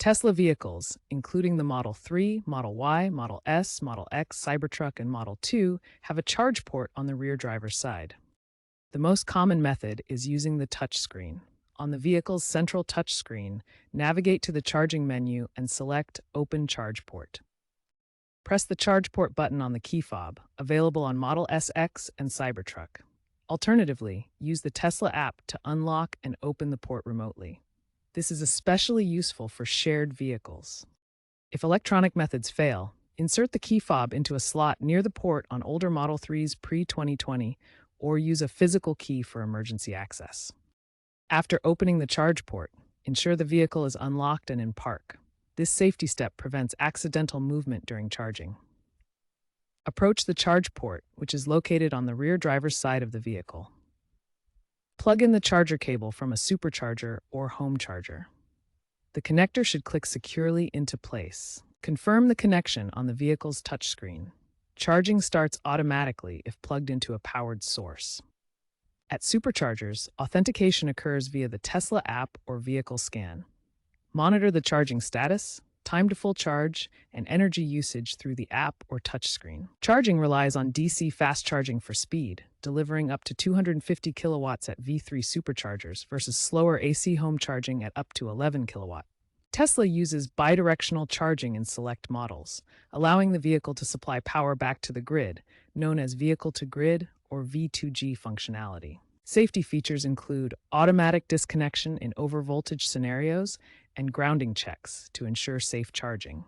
Tesla vehicles, including the Model 3, Model Y, Model S, Model X, Cybertruck, and Model 2, have a charge port on the rear driver's side. The most common method is using the touchscreen. On the vehicle's central touchscreen, navigate to the charging menu and select Open Charge Port. Press the Charge Port button on the key fob, available on Model S X and Cybertruck. Alternatively, use the Tesla app to unlock and open the port remotely. This is especially useful for shared vehicles. If electronic methods fail, insert the key fob into a slot near the port on older Model 3s pre-2020 or use a physical key for emergency access. After opening the charge port, ensure the vehicle is unlocked and in park. This safety step prevents accidental movement during charging. Approach the charge port, which is located on the rear driver's side of the vehicle. Plug in the charger cable from a supercharger or home charger. The connector should click securely into place. Confirm the connection on the vehicle's touchscreen. Charging starts automatically if plugged into a powered source. At superchargers, authentication occurs via the Tesla app or vehicle scan. Monitor the charging status, time to full charge, and energy usage through the app or touchscreen. Charging relies on DC fast charging for speed, delivering up to 250 kilowatts at V3 superchargers versus slower AC home charging at up to 11 kilowatt. Tesla uses bidirectional charging in select models, allowing the vehicle to supply power back to the grid, known as vehicle-to-grid or V2G functionality. Safety features include automatic disconnection in overvoltage scenarios and grounding checks to ensure safe charging.